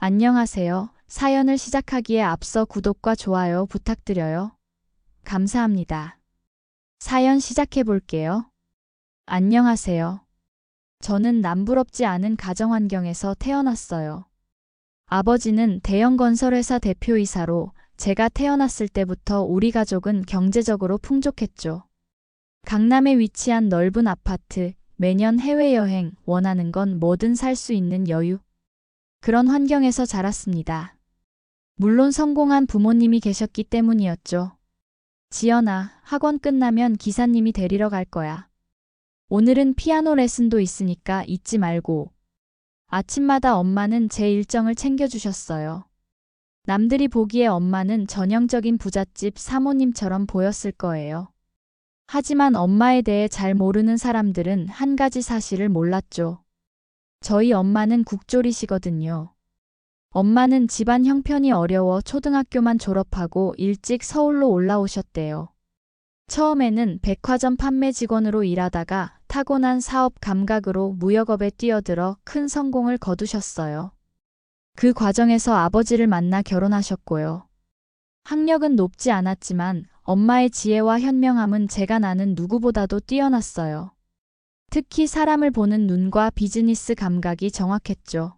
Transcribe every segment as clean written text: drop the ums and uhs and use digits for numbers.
안녕하세요. 사연을 시작하기에 앞서 구독과 좋아요 부탁드려요. 감사합니다. 사연 시작해 볼게요. 안녕하세요. 저는 남부럽지 않은 가정 환경에서 태어났어요. 아버지는 대형 건설회사 대표이사로 제가 태어났을 때부터 우리 가족은 경제적으로 풍족했죠. 강남에 위치한 넓은 아파트, 매년 해외여행, 원하는 건 뭐든 살 수 있는 여유. 그런 환경에서 자랐습니다. 물론 성공한 부모님이 계셨기 때문이었죠. 지연아, 학원 끝나면 기사님이 데리러 갈 거야. 오늘은 피아노 레슨도 있으니까 잊지 말고. 아침마다 엄마는 제 일정을 챙겨주셨어요. 남들이 보기에 엄마는 전형적인 부잣집 사모님처럼 보였을 거예요. 하지만 엄마에 대해 잘 모르는 사람들은 한 가지 사실을 몰랐죠. 저희 엄마는 국졸이시거든요. 엄마는 집안 형편이 어려워 초등학교만 졸업하고 일찍 서울로 올라오셨대요. 처음에는 백화점 판매 직원으로 일하다가 타고난 사업 감각으로 무역업에 뛰어들어 큰 성공을 거두셨어요. 그 과정에서 아버지를 만나 결혼하셨고요. 학력은 높지 않았지만 엄마의 지혜와 현명함은 제가 나는 누구보다도 뛰어났어요. 특히 사람을 보는 눈과 비즈니스 감각이 정확했죠.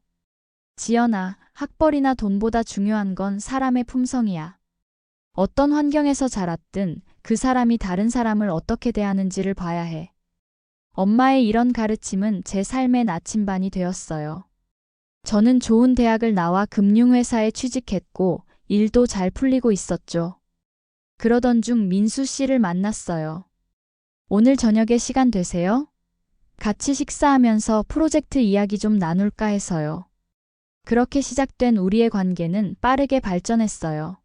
지연아, 학벌이나 돈보다 중요한 건 사람의 품성이야. 어떤 환경에서 자랐든 그 사람이 다른 사람을 어떻게 대하는지를 봐야 해. 엄마의 이런 가르침은 제 삶의 나침반이 되었어요. 저는 좋은 대학을 나와 금융회사에 취직했고 일도 잘 풀리고 있었죠. 그러던 중 민수 씨를 만났어요. 오늘 저녁에 시간 되세요? 같이 식사하면서 프로젝트 이야기 좀 나눌까 해서요. 그렇게 시작된 우리의 관계는 빠르게 발전했어요.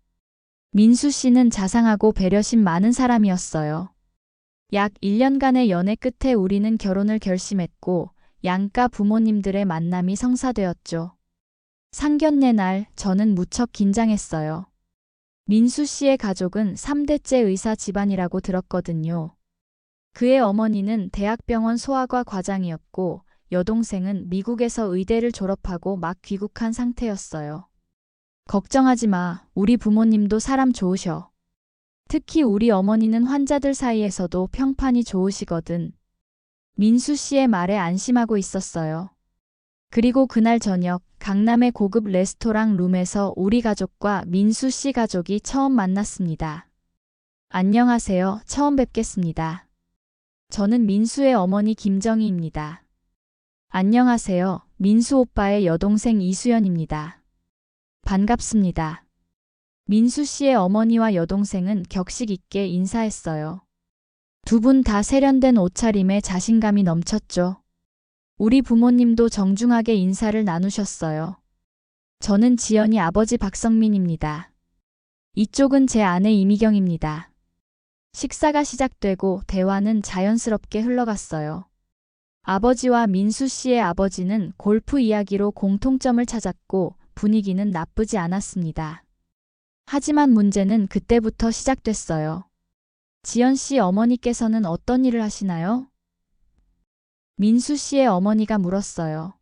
민수 씨는 자상하고 배려심 많은 사람이었어요. 약 1년간의 연애 끝에 우리는 결혼을 결심했고 양가 부모님들의 만남이 성사되었죠. 상견례 날 저는 무척 긴장했어요. 민수 씨의 가족은 3대째 의사 집안이라고 들었거든요. 그의 어머니는 대학병원 소아과 과장이었고 여동생은 미국에서 의대를 졸업하고 막 귀국한 상태였어요. 걱정하지 마. 우리 부모님도 사람 좋으셔. 특히 우리 어머니는 환자들 사이에서도 평판이 좋으시거든. 민수 씨의 말에 안심하고 있었어요. 그리고 그날 저녁 강남의 고급 레스토랑 룸에서 우리 가족과 민수 씨 가족이 처음 만났습니다. 안녕하세요. 처음 뵙겠습니다. 저는 민수의 어머니 김정희입니다. 안녕하세요. 민수 오빠의 여동생 이수연입니다. 반갑습니다. 민수 씨의 어머니와 여동생은 격식 있게 인사했어요. 두 분 다 세련된 옷차림에 자신감이 넘쳤죠. 우리 부모님도 정중하게 인사를 나누셨어요. 저는 지연이 아버지 박성민입니다. 이쪽은 제 아내 이미경입니다. 식사가 시작되고 대화는 자연스럽게 흘러갔어요. 아버지와 민수 씨의 아버지는 골프 이야기로 공통점을 찾았고 분위기는 나쁘지 않았습니다. 하지만 문제는 그때부터 시작됐어요. 지연 씨 어머니께서는 어떤 일을 하시나요? 민수 씨의 어머니가 물었어요.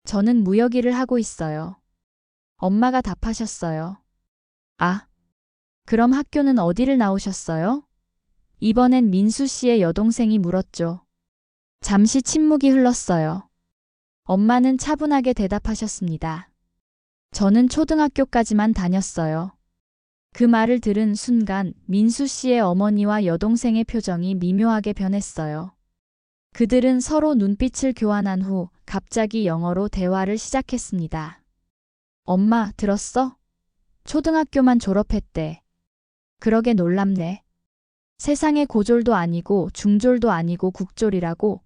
저는 무역 일을 하고 있어요. 엄마가 답하셨어요. 아, 그럼 학교는 어디를 나오셨어요? 이번엔 민수 씨의 여동생이 물었죠. 잠시 침묵이 흘렀어요. 엄마는 차분하게 대답하셨습니다. 저는 초등학교까지만 다녔어요. 그 말을 들은 순간 민수 씨의 어머니와 여동생의 표정이 미묘하게 변했어요. 그들은 서로 눈빛을 교환한 후 갑자기 영어로 대화를 시작했습니다. 엄마, 들었어? 초등학교만 졸업했대. 그러게 놀랍네. 세상에 고졸도 아니고 중졸도 아니고 국졸이라고?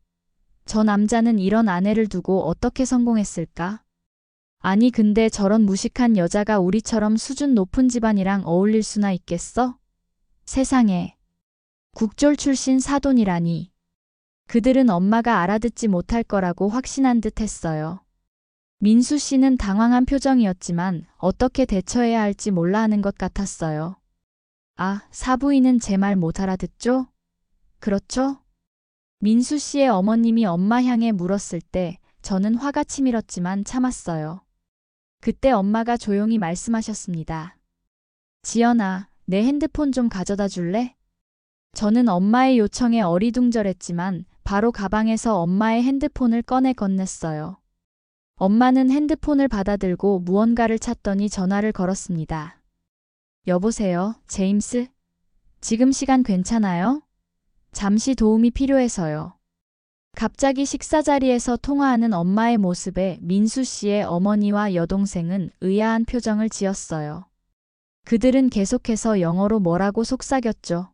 저 남자는 이런 아내를 두고 어떻게 성공했을까? 아니 근데 저런 무식한 여자가 우리처럼 수준 높은 집안이랑 어울릴 수나 있겠어? 세상에. 국졸 출신 사돈이라니. 그들은 엄마가 알아듣지 못할 거라고 확신한 듯 했어요. 민수 씨는 당황한 표정이었지만 어떻게 대처해야 할지 몰라 하는 것 같았어요. 아, 사부인은 제 말 못 알아듣죠? 그렇죠? 민수 씨의 어머님이 엄마 향해 물었을 때 저는 화가 치밀었지만 참았어요. 그때 엄마가 조용히 말씀하셨습니다. 지연아, 내 핸드폰 좀 가져다 줄래? 저는 엄마의 요청에 어리둥절했지만 바로 가방에서 엄마의 핸드폰을 꺼내 건넸어요. 엄마는 핸드폰을 받아들고 무언가를 찾더니 전화를 걸었습니다. 여보세요, 제임스? 지금 시간 괜찮아요? 잠시 도움이 필요해서요. 갑자기 식사 자리에서 통화하는 엄마의 모습에 민수 씨의 어머니와 여동생은 의아한 표정을 지었어요. 그들은 계속해서 영어로 뭐라고 속삭였죠.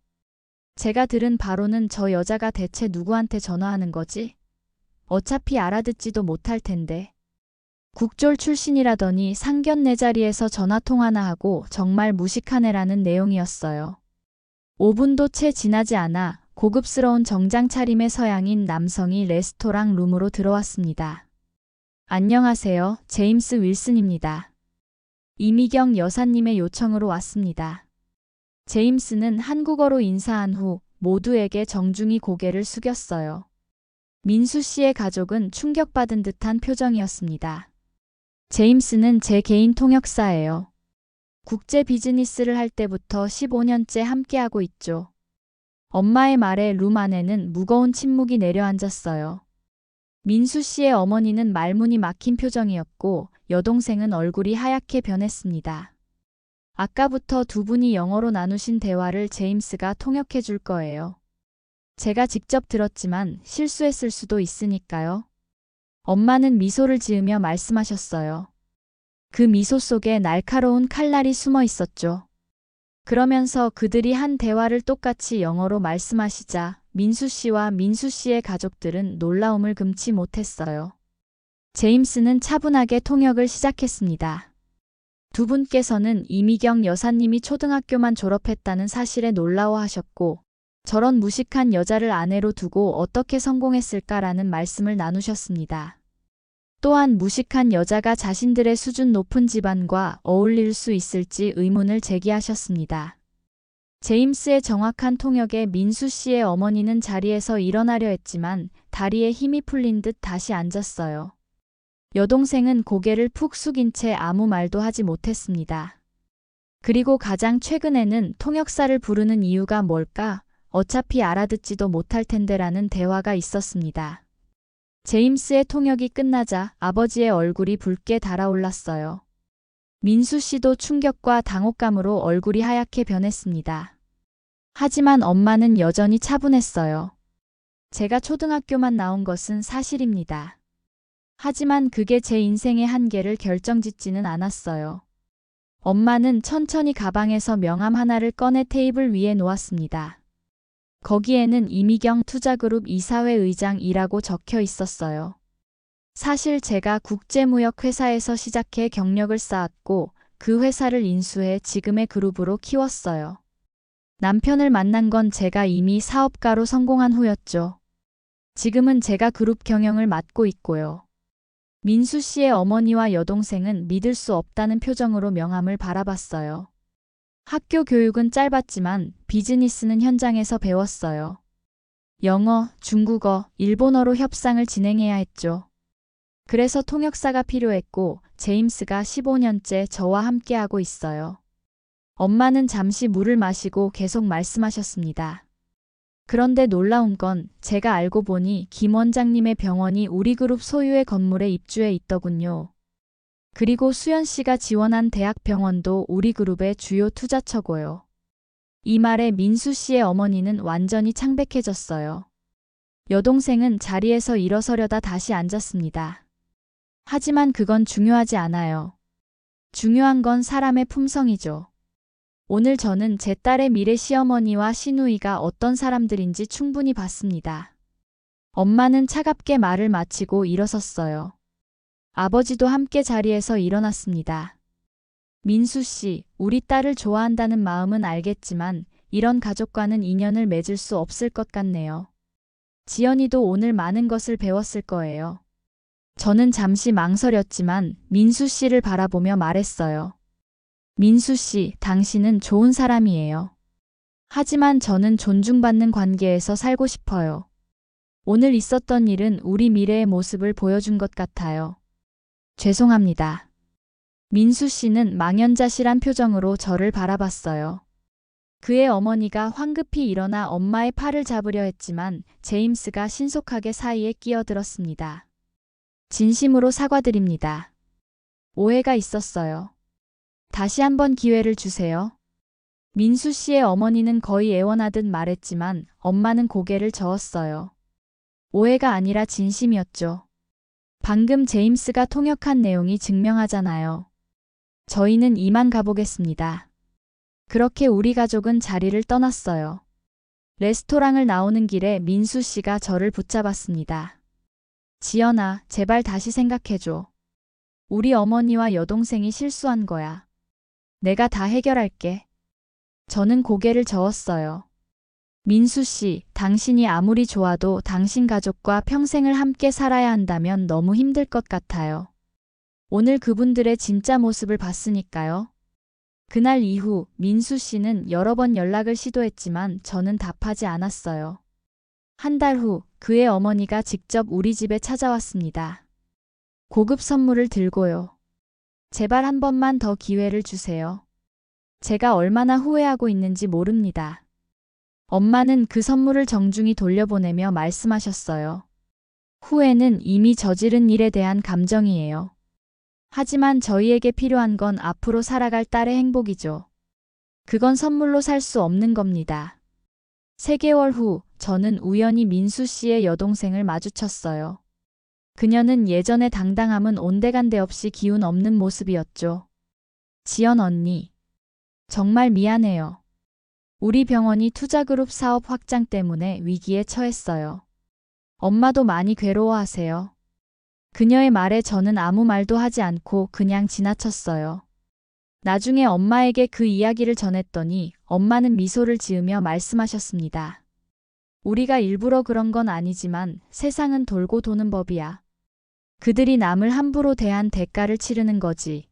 제가 들은 바로는 저 여자가 대체 누구한테 전화하는 거지? 어차피 알아듣지도 못할 텐데. 국졸 출신이라더니 상견례 자리에서 전화통화나 하고 정말 무식한 애라는 내용이었어요. 5분도 채 지나지 않아 고급스러운 정장 차림의 서양인 남성이 레스토랑 룸으로 들어왔습니다. 안녕하세요. 제임스 윌슨입니다. 이미경 여사님의 요청으로 왔습니다. 제임스는 한국어로 인사한 후 모두에게 정중히 고개를 숙였어요. 민수 씨의 가족은 충격받은 듯한 표정이었습니다. 제임스는 제 개인 통역사예요. 국제 비즈니스를 할 때부터 15년째 함께하고 있죠. 엄마의 말에 룸 안에는 무거운 침묵이 내려앉았어요. 민수 씨의 어머니는 말문이 막힌 표정이었고 여동생은 얼굴이 하얗게 변했습니다. 아까부터 두 분이 영어로 나누신 대화를 제임스가 통역해 줄 거예요. 제가 직접 들었지만 실수했을 수도 있으니까요. 엄마는 미소를 지으며 말씀하셨어요. 그 미소 속에 날카로운 칼날이 숨어 있었죠. 그러면서 그들이 한 대화를 똑같이 영어로 말씀하시자 민수 씨와 민수 씨의 가족들은 놀라움을 금치 못했어요. 제임스는 차분하게 통역을 시작했습니다. 두 분께서는 이미경 여사님이 초등학교만 졸업했다는 사실에 놀라워하셨고 저런 무식한 여자를 아내로 두고 어떻게 성공했을까라는 말씀을 나누셨습니다. 또한 무식한 여자가 자신들의 수준 높은 집안과 어울릴 수 있을지 의문을 제기하셨습니다. 제임스의 정확한 통역에 민수 씨의 어머니는 자리에서 일어나려 했지만 다리에 힘이 풀린 듯 다시 앉았어요. 여동생은 고개를 푹 숙인 채 아무 말도 하지 못했습니다. 그리고 가장 최근에는 통역사를 부르는 이유가 뭘까? 어차피 알아듣지도 못할 텐데라는 대화가 있었습니다. 제임스의 통역이 끝나자 아버지의 얼굴이 붉게 달아올랐어요. 민수 씨도 충격과 당혹감으로 얼굴이 하얗게 변했습니다. 하지만 엄마는 여전히 차분했어요. 제가 초등학교만 나온 것은 사실입니다. 하지만 그게 제 인생의 한계를 결정짓지는 않았어요. 엄마는 천천히 가방에서 명함 하나를 꺼내 테이블 위에 놓았습니다. 거기에는 이미경 투자그룹 이사회 의장이라고 적혀 있었어요. 사실 제가 국제무역회사에서 시작해 경력을 쌓았고 그 회사를 인수해 지금의 그룹으로 키웠어요. 남편을 만난 건 제가 이미 사업가로 성공한 후였죠. 지금은 제가 그룹 경영을 맡고 있고요. 민수 씨의 어머니와 여동생은 믿을 수 없다는 표정으로 명함을 바라봤어요. 학교 교육은 짧았지만 비즈니스는 현장에서 배웠어요. 영어, 중국어, 일본어로 협상을 진행해야 했죠. 그래서 통역사가 필요했고 제임스가 15년째 저와 함께하고 있어요. 엄마는 잠시 물을 마시고 계속 말씀하셨습니다. 그런데 놀라운 건 제가 알고 보니 김 원장님의 병원이 우리 그룹 소유의 건물에 입주해 있더군요. 그리고 수연 씨가 지원한 대학병원도 우리 그룹의 주요 투자처고요. 이 말에 민수 씨의 어머니는 완전히 창백해졌어요. 여동생은 자리에서 일어서려다 다시 앉았습니다. 하지만 그건 중요하지 않아요. 중요한 건 사람의 품성이죠. 오늘 저는 제 딸의 미래 시어머니와 시누이가 어떤 사람들인지 충분히 봤습니다. 엄마는 차갑게 말을 마치고 일어섰어요. 아버지도 함께 자리에서 일어났습니다. 민수 씨, 우리 딸을 좋아한다는 마음은 알겠지만 이런 가족과는 인연을 맺을 수 없을 것 같네요. 지연이도 오늘 많은 것을 배웠을 거예요. 저는 잠시 망설였지만 민수 씨를 바라보며 말했어요. 민수 씨, 당신은 좋은 사람이에요. 하지만 저는 존중받는 관계에서 살고 싶어요. 오늘 있었던 일은 우리 미래의 모습을 보여준 것 같아요. 죄송합니다. 민수 씨는 망연자실한 표정으로 저를 바라봤어요. 그의 어머니가 황급히 일어나 엄마의 팔을 잡으려 했지만 제임스가 신속하게 사이에 끼어들었습니다. 진심으로 사과드립니다. 오해가 있었어요. 다시 한번 기회를 주세요. 민수 씨의 어머니는 거의 애원하듯 말했지만 엄마는 고개를 저었어요. 오해가 아니라 진심이었죠. 방금 제임스가 통역한 내용이 증명하잖아요. 저희는 이만 가보겠습니다. 그렇게 우리 가족은 자리를 떠났어요. 레스토랑을 나오는 길에 민수 씨가 저를 붙잡았습니다. 지연아, 제발 다시 생각해줘. 우리 어머니와 여동생이 실수한 거야. 내가 다 해결할게. 저는 고개를 저었어요. 민수 씨, 당신이 아무리 좋아도 당신 가족과 평생을 함께 살아야 한다면 너무 힘들 것 같아요. 오늘 그분들의 진짜 모습을 봤으니까요. 그날 이후 민수 씨는 여러 번 연락을 시도했지만 저는 답하지 않았어요. 한 달 후 그의 어머니가 직접 우리 집에 찾아왔습니다. 고급 선물을 들고요. 제발 한 번만 더 기회를 주세요. 제가 얼마나 후회하고 있는지 모릅니다. 엄마는 그 선물을 정중히 돌려보내며 말씀하셨어요. 후회는 이미 저지른 일에 대한 감정이에요. 하지만 저희에게 필요한 건 앞으로 살아갈 딸의 행복이죠. 그건 선물로 살 수 없는 겁니다. 3개월 후 저는 우연히 민수 씨의 여동생을 마주쳤어요. 그녀는 예전의 당당함은 온데간데 없이 기운 없는 모습이었죠. 지연 언니. 정말 미안해요. 우리 병원이 투자그룹 사업 확장 때문에 위기에 처했어요. 엄마도 많이 괴로워하세요. 그녀의 말에 저는 아무 말도 하지 않고 그냥 지나쳤어요. 나중에 엄마에게 그 이야기를 전했더니 엄마는 미소를 지으며 말씀하셨습니다. 우리가 일부러 그런 건 아니지만 세상은 돌고 도는 법이야. 그들이 남을 함부로 대한 대가를 치르는 거지.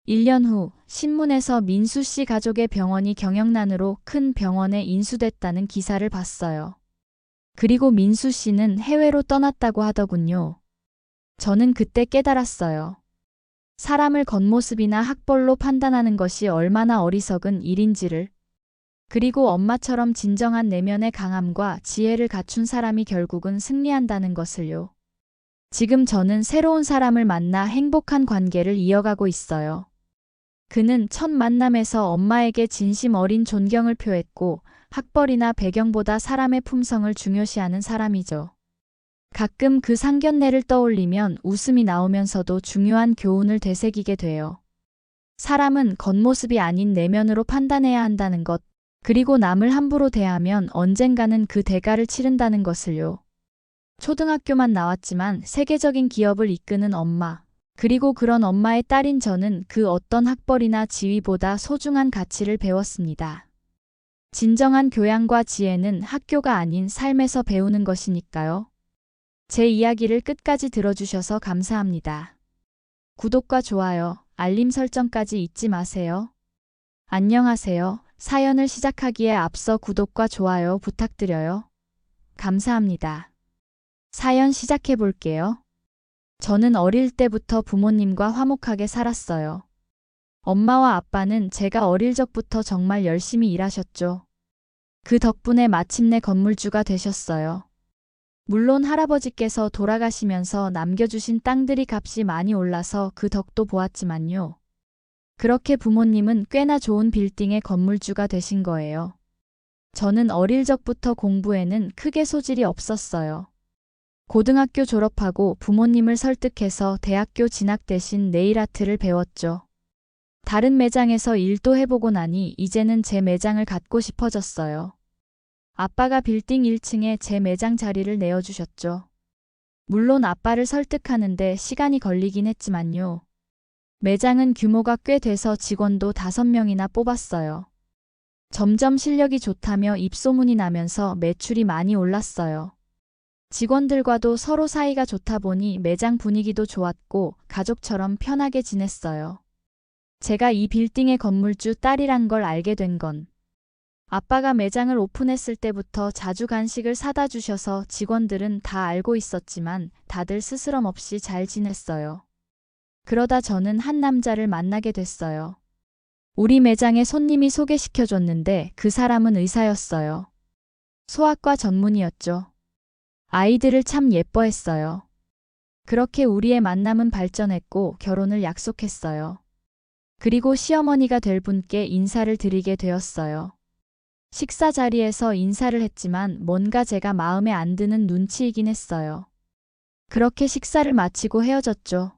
1년 후 신문에서 민수 씨 가족의 병원이 경영난으로 큰 병원에 인수됐다는 기사를 봤어요. 그리고 민수 씨는 해외로 떠났다고 하더군요. 저는 그때 깨달았어요. 사람을 겉모습이나 학벌로 판단하는 것이 얼마나 어리석은 일인지를. 그리고 엄마처럼 진정한 내면의 강함과 지혜를 갖춘 사람이 결국은 승리한다는 것을요. 지금 저는 새로운 사람을 만나 행복한 관계를 이어가고 있어요. 그는 첫 만남에서 엄마에게 진심 어린 존경을 표했고 학벌이나 배경보다 사람의 품성을 중요시하는 사람이죠. 가끔 그 상견례를 떠올리면 웃음이 나오면서도 중요한 교훈을 되새기게 돼요. 사람은 겉모습이 아닌 내면으로 판단해야 한다는 것, 그리고 남을 함부로 대하면 언젠가는 그 대가를 치른다는 것을요. 초등학교만 나왔지만 세계적인 기업을 이끄는 엄마, 그리고 그런 엄마의 딸인 저는 그 어떤 학벌이나 지위보다 소중한 가치를 배웠습니다. 진정한 교양과 지혜는 학교가 아닌 삶에서 배우는 것이니까요. 제 이야기를 끝까지 들어주셔서 감사합니다. 구독과 좋아요, 알림 설정까지 잊지 마세요. 안녕하세요. 사연을 시작하기에 앞서 구독과 좋아요 부탁드려요. 감사합니다. 사연 시작해 볼게요. 저는 어릴 때부터 부모님과 화목하게 살았어요. 엄마와 아빠는 제가 어릴 적부터 정말 열심히 일하셨죠. 그 덕분에 마침내 건물주가 되셨어요. 물론 할아버지께서 돌아가시면서 남겨주신 땅들이 값이 많이 올라서 그 덕도 보았지만요. 그렇게 부모님은 꽤나 좋은 빌딩의 건물주가 되신 거예요. 저는 어릴 적부터 공부에는 크게 소질이 없었어요. 고등학교 졸업하고 부모님을 설득해서 대학교 진학 대신 네일아트를 배웠죠. 다른 매장에서 일도 해보고 나니 이제는 제 매장을 갖고 싶어졌어요. 아빠가 빌딩 1층에 제 매장 자리를 내어주셨죠. 물론 아빠를 설득하는데 시간이 걸리긴 했지만요. 매장은 규모가 꽤 돼서 직원도 5명이나 뽑았어요. 점점 실력이 좋다며 입소문이 나면서 매출이 많이 올랐어요. 직원들과도 서로 사이가 좋다 보니 매장 분위기도 좋았고 가족처럼 편하게 지냈어요. 제가 이 빌딩의 건물주 딸이란 걸 알게 된 건 아빠가 매장을 오픈했을 때부터 자주 간식을 사다 주셔서 직원들은 다 알고 있었지만 다들 스스럼 없이 잘 지냈어요. 그러다 저는 한 남자를 만나게 됐어요. 우리 매장에 손님이 소개시켜줬는데 그 사람은 의사였어요. 소아과 전문의였죠. 아이들을 참 예뻐했어요. 그렇게 우리의 만남은 발전했고 결혼을 약속했어요. 그리고 시어머니가 될 분께 인사를 드리게 되었어요. 식사 자리에서 인사를 했지만 뭔가 제가 마음에 안 드는 눈치이긴 했어요. 그렇게 식사를 마치고 헤어졌죠.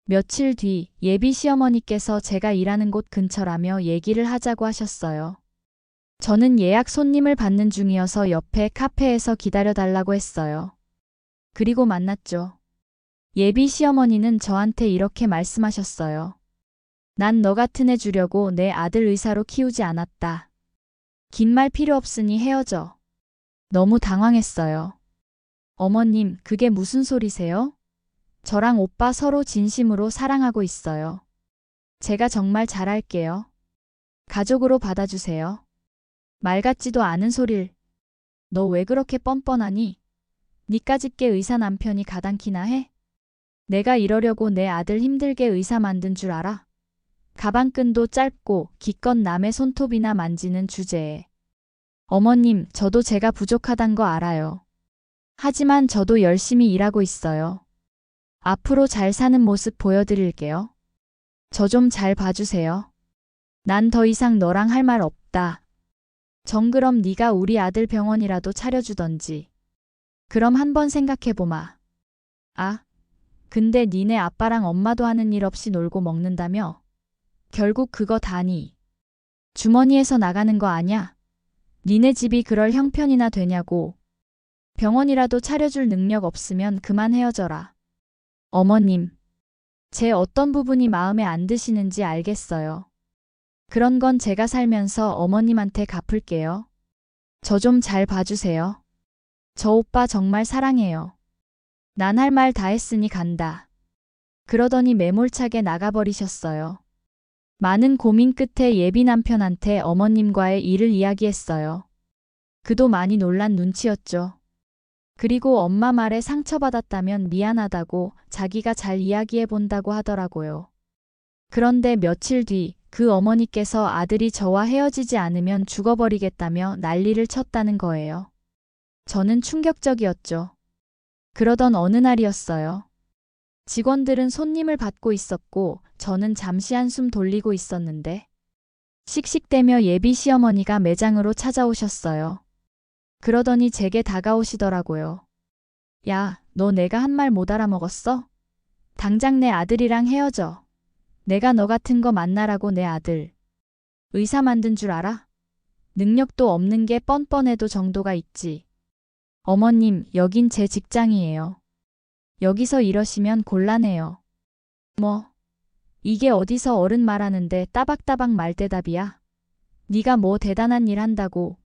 며칠 뒤 예비 시어머니께서 제가 일하는 곳 근처라며 얘기를 하자고 하셨어요. 저는 예약 손님을 받는 중이어서 옆에 카페에서 기다려달라고 했어요. 그리고 만났죠. 예비 시어머니는 저한테 이렇게 말씀하셨어요. 난 너 같은 애 주려고 내 아들 의사로 키우지 않았다. 긴 말 필요 없으니 헤어져. 너무 당황했어요. 어머님, 그게 무슨 소리세요? 저랑 오빠 서로 진심으로 사랑하고 있어요. 제가 정말 잘할게요. 가족으로 받아주세요. 말 같지도 않은 소릴. 너 왜 그렇게 뻔뻔하니? 니까짓게 의사 남편이 가당키나 해? 내가 이러려고 내 아들 힘들게 의사 만든 줄 알아? 가방끈도 짧고 기껏 남의 손톱이나 만지는 주제에. 어머님, 저도 제가 부족하단 거 알아요. 하지만 저도 열심히 일하고 있어요. 앞으로 잘 사는 모습 보여드릴게요. 저 좀 잘 봐주세요. 난 더 이상 너랑 할 말 없다. 정그럼 네가 우리 아들 병원이라도 차려주던지. 그럼 한번 생각해보마. 아, 근데 니네 아빠랑 엄마도 하는 일 없이 놀고 먹는다며? 결국 그거 다니. 주머니에서 나가는 거 아냐? 니네 집이 그럴 형편이나 되냐고. 병원이라도 차려줄 능력 없으면 그만 헤어져라. 어머님, 제 어떤 부분이 마음에 안 드시는지 알겠어요. 그런 건 제가 살면서 어머님한테 갚을게요. 저 좀 잘 봐주세요. 저 오빠 정말 사랑해요. 난 할 말 다 했으니 간다. 그러더니 매몰차게 나가버리셨어요. 많은 고민 끝에 예비 남편한테 어머님과의 일을 이야기했어요. 그도 많이 놀란 눈치였죠. 그리고 엄마 말에 상처받았다면 미안하다고 자기가 잘 이야기해 본다고 하더라고요. 그런데 며칠 뒤 그 어머니께서 아들이 저와 헤어지지 않으면 죽어버리겠다며 난리를 쳤다는 거예요. 저는 충격적이었죠. 그러던 어느 날이었어요. 직원들은 손님을 받고 있었고 저는 잠시 한숨 돌리고 있었는데 씩씩대며 예비 시어머니가 매장으로 찾아오셨어요. 그러더니 제게 다가오시더라고요. 야, 너 내가 한 말 못 알아먹었어? 당장 내 아들이랑 헤어져. 내가 너 같은 거 만나라고 내 아들. 의사 만든 줄 알아? 능력도 없는 게 뻔뻔해도 정도가 있지. 어머님, 여긴 제 직장이에요. 여기서 이러시면 곤란해요. 뭐? 이게 어디서 어른 말하는데 따박따박 말대답이야? 네가 뭐 대단한 일 한다고.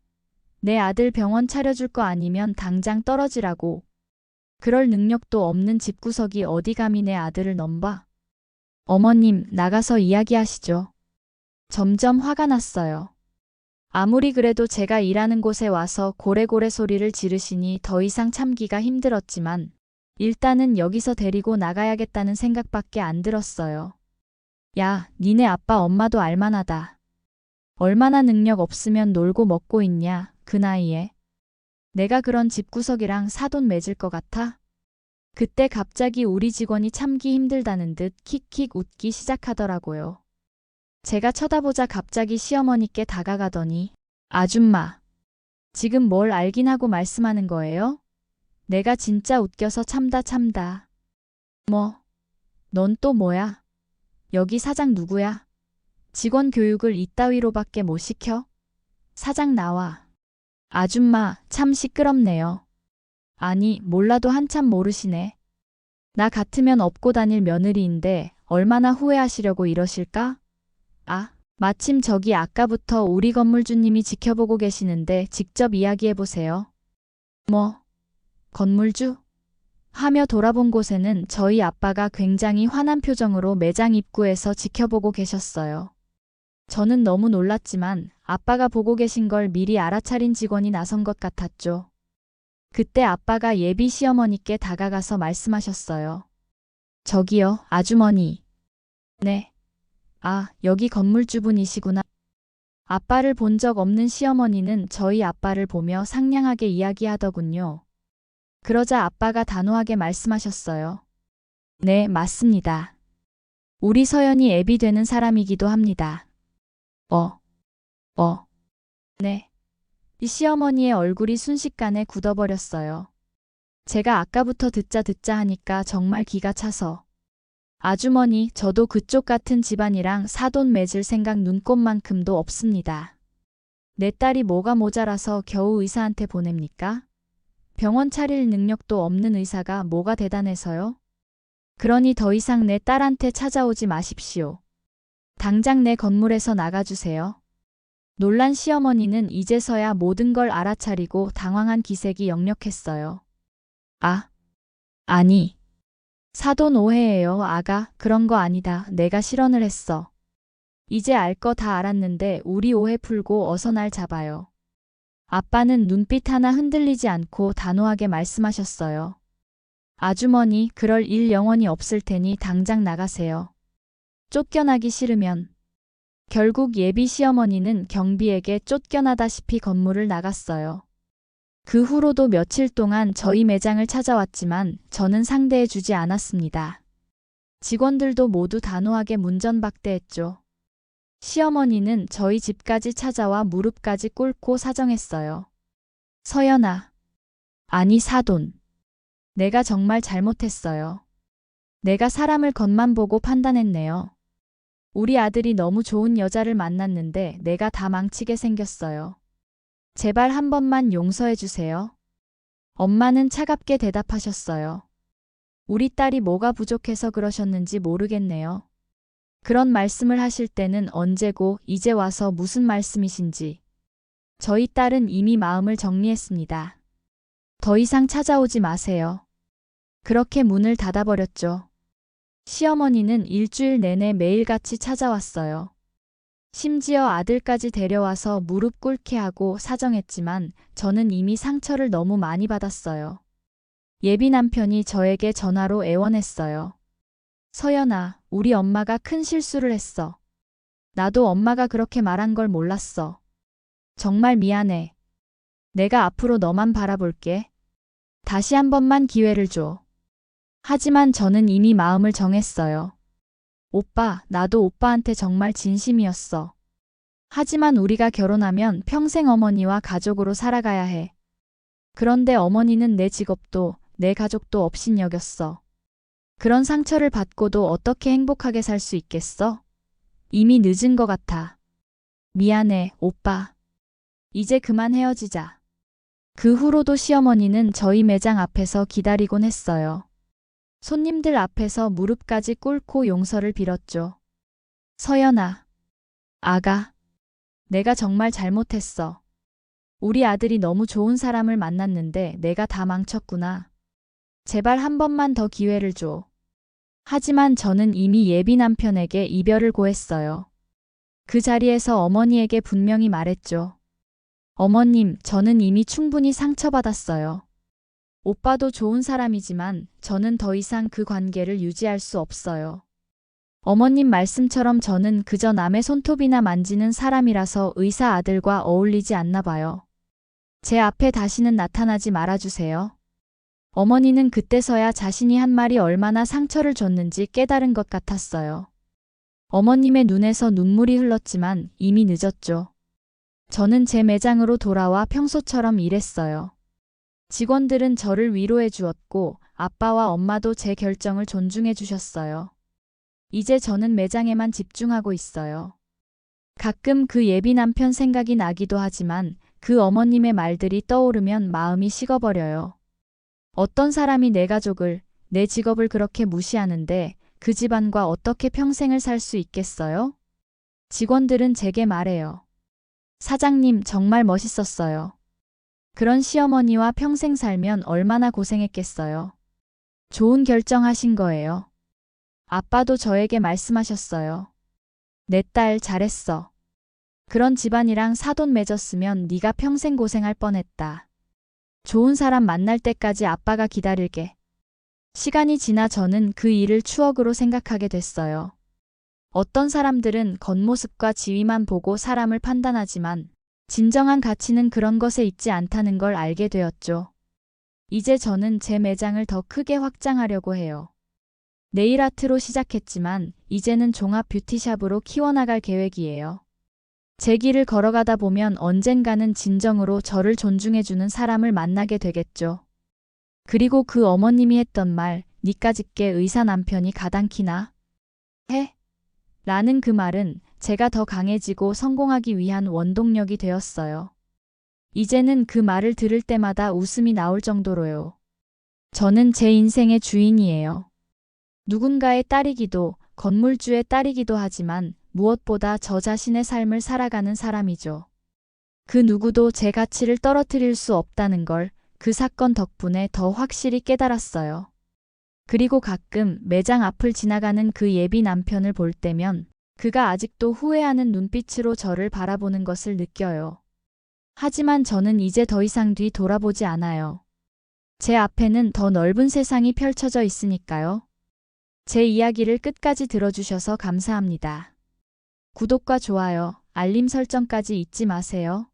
내 아들 병원 차려줄 거 아니면 당장 떨어지라고. 그럴 능력도 없는 집구석이 어디 감히 내 아들을 넘봐? 어머님, 나가서 이야기하시죠. 점점 화가 났어요. 아무리 그래도 제가 일하는 곳에 와서 고래고래 소리를 지르시니 더 이상 참기가 힘들었지만 일단은 여기서 데리고 나가야겠다는 생각밖에 안 들었어요. 야, 니네 아빠 엄마도 알만하다. 얼마나 능력 없으면 놀고 먹고 있냐, 그 나이에. 내가 그런 집구석이랑 사돈 맺을 것 같아? 그때 갑자기 우리 직원이 참기 힘들다는 듯 킥킥 웃기 시작하더라고요. 제가 쳐다보자 갑자기 시어머니께 다가가더니 아줌마, 지금 뭘 알긴 하고 말씀하는 거예요? 내가 진짜 웃겨서 참다. 뭐? 넌 또 뭐야? 여기 사장 누구야? 직원 교육을 이따위로밖에 못 시켜? 사장 나와. 아줌마, 참 시끄럽네요. 아니, 몰라도 한참 모르시네. 나 같으면 업고 다닐 며느리인데 얼마나 후회하시려고 이러실까? 아, 마침 저기 아까부터 우리 건물주님이 지켜보고 계시는데 직접 이야기해보세요. 뭐? 건물주? 하며 돌아본 곳에는 저희 아빠가 굉장히 화난 표정으로 매장 입구에서 지켜보고 계셨어요. 저는 너무 놀랐지만 아빠가 보고 계신 걸 미리 알아차린 직원이 나선 것 같았죠. 그때 아빠가 예비 시어머니께 다가가서 말씀하셨어요. 저기요, 아주머니. 네. 아, 여기 건물주분이시구나. 아빠를 본 적 없는 시어머니는 저희 아빠를 보며 상냥하게 이야기하더군요. 그러자 아빠가 단호하게 말씀하셨어요. 네, 맞습니다. 우리 서연이 애비 되는 사람이기도 합니다. 어, 네. 이 시어머니의 얼굴이 순식간에 굳어버렸어요. 제가 아까부터 듣자 하니까 정말 기가 차서. 아주머니, 저도 그쪽 같은 집안이랑 사돈 맺을 생각 눈꼽만큼도 없습니다. 내 딸이 뭐가 모자라서 겨우 의사한테 보냅니까? 병원 차릴 능력도 없는 의사가 뭐가 대단해서요? 그러니 더 이상 내 딸한테 찾아오지 마십시오. 당장 내 건물에서 나가주세요. 놀란 시어머니는 이제서야 모든 걸 알아차리고 당황한 기색이 역력했어요. 아, 아니. 사돈 오해예요, 아가. 그런 거 아니다. 내가 실언을 했어. 이제 알 거 다 알았는데 우리 오해 풀고 어서 날 잡아요. 아빠는 눈빛 하나 흔들리지 않고 단호하게 말씀하셨어요. 아주머니, 그럴 일 영원히 없을 테니 당장 나가세요. 쫓겨나기 싫으면. 결국 예비 시어머니는 경비에게 쫓겨나다시피 건물을 나갔어요. 그 후로도 며칠 동안 저희 매장을 찾아왔지만 저는 상대해 주지 않았습니다. 직원들도 모두 단호하게 문전박대했죠. 시어머니는 저희 집까지 찾아와 무릎까지 꿇고 사정했어요. 서연아. 아니 사돈. 내가 정말 잘못했어요. 내가 사람을 겉만 보고 판단했네요. 우리 아들이 너무 좋은 여자를 만났는데 내가 다 망치게 생겼어요. 제발 한 번만 용서해 주세요. 엄마는 차갑게 대답하셨어요. 우리 딸이 뭐가 부족해서 그러셨는지 모르겠네요. 그런 말씀을 하실 때는 언제고 이제 와서 무슨 말씀이신지. 저희 딸은 이미 마음을 정리했습니다. 더 이상 찾아오지 마세요. 그렇게 문을 닫아버렸죠. 시어머니는 일주일 내내 매일같이 찾아왔어요. 심지어 아들까지 데려와서 무릎 꿇게 하고 사정했지만 저는 이미 상처를 너무 많이 받았어요. 예비 남편이 저에게 전화로 애원했어요. 서연아, 우리 엄마가 큰 실수를 했어. 나도 엄마가 그렇게 말한 걸 몰랐어. 정말 미안해. 내가 앞으로 너만 바라볼게. 다시 한 번만 기회를 줘. 하지만 저는 이미 마음을 정했어요. 오빠, 나도 오빠한테 정말 진심이었어. 하지만 우리가 결혼하면 평생 어머니와 가족으로 살아가야 해. 그런데 어머니는 내 직업도 내 가족도 업신여겼어. 그런 상처를 받고도 어떻게 행복하게 살 수 있겠어? 이미 늦은 것 같아. 미안해, 오빠. 이제 그만 헤어지자. 그 후로도 시어머니는 저희 매장 앞에서 기다리곤 했어요. 손님들 앞에서 무릎까지 꿇고 용서를 빌었죠. 서연아. 아가. 내가 정말 잘못했어. 우리 아들이 너무 좋은 사람을 만났는데 내가 다 망쳤구나. 제발 한 번만 더 기회를 줘. 하지만 저는 이미 예비 남편에게 이별을 고했어요. 그 자리에서 어머니에게 분명히 말했죠. 어머님, 저는 이미 충분히 상처받았어요. 오빠도 좋은 사람이지만 저는 더 이상 그 관계를 유지할 수 없어요. 어머님 말씀처럼 저는 그저 남의 손톱이나 만지는 사람이라서 의사 아들과 어울리지 않나 봐요. 제 앞에 다시는 나타나지 말아주세요. 어머니는 그때서야 자신이 한 말이 얼마나 상처를 줬는지 깨달은 것 같았어요. 어머님의 눈에서 눈물이 흘렀지만 이미 늦었죠. 저는 제 매장으로 돌아와 평소처럼 일했어요. 직원들은 저를 위로해 주었고 아빠와 엄마도 제 결정을 존중해 주셨어요. 이제 저는 매장에만 집중하고 있어요. 가끔 그 예비 남편 생각이 나기도 하지만 그 어머님의 말들이 떠오르면 마음이 식어버려요. 어떤 사람이 내 가족을, 내 직업을 그렇게 무시하는데 그 집안과 어떻게 평생을 살 수 있겠어요? 직원들은 제게 말해요. 사장님 정말 멋있었어요. 그런 시어머니와 평생 살면 얼마나 고생했겠어요. 좋은 결정하신 거예요. 아빠도 저에게 말씀하셨어요. 내 딸 잘했어. 그런 집안이랑 사돈 맺었으면 네가 평생 고생할 뻔했다. 좋은 사람 만날 때까지 아빠가 기다릴게. 시간이 지나 저는 그 일을 추억으로 생각하게 됐어요. 어떤 사람들은 겉모습과 지위만 보고 사람을 판단하지만 진정한 가치는 그런 것에 있지 않다는 걸 알게 되었죠. 이제 저는 제 매장을 더 크게 확장하려고 해요. 네일 아트로 시작했지만 이제는 종합 뷰티샵으로 키워나갈 계획이에요. 제 길을 걸어가다 보면 언젠가는 진정으로 저를 존중해주는 사람을 만나게 되겠죠. 그리고 그 어머님이 했던 말, 니까짓게 의사 남편이 가당키나 해? 라는 그 말은 제가 더 강해지고 성공하기 위한 원동력이 되었어요. 이제는 그 말을 들을 때마다 웃음이 나올 정도로요. 저는 제 인생의 주인이에요. 누군가의 딸이기도, 건물주의 딸이기도 하지만 무엇보다 저 자신의 삶을 살아가는 사람이죠. 그 누구도 제 가치를 떨어뜨릴 수 없다는 걸 그 사건 덕분에 더 확실히 깨달았어요. 그리고 가끔 매장 앞을 지나가는 그 예비 남편을 볼 때면 그가 아직도 후회하는 눈빛으로 저를 바라보는 것을 느껴요. 하지만 저는 이제 더 이상 뒤 돌아보지 않아요. 제 앞에는 더 넓은 세상이 펼쳐져 있으니까요. 제 이야기를 끝까지 들어주셔서 감사합니다. 구독과 좋아요, 알림 설정까지 잊지 마세요.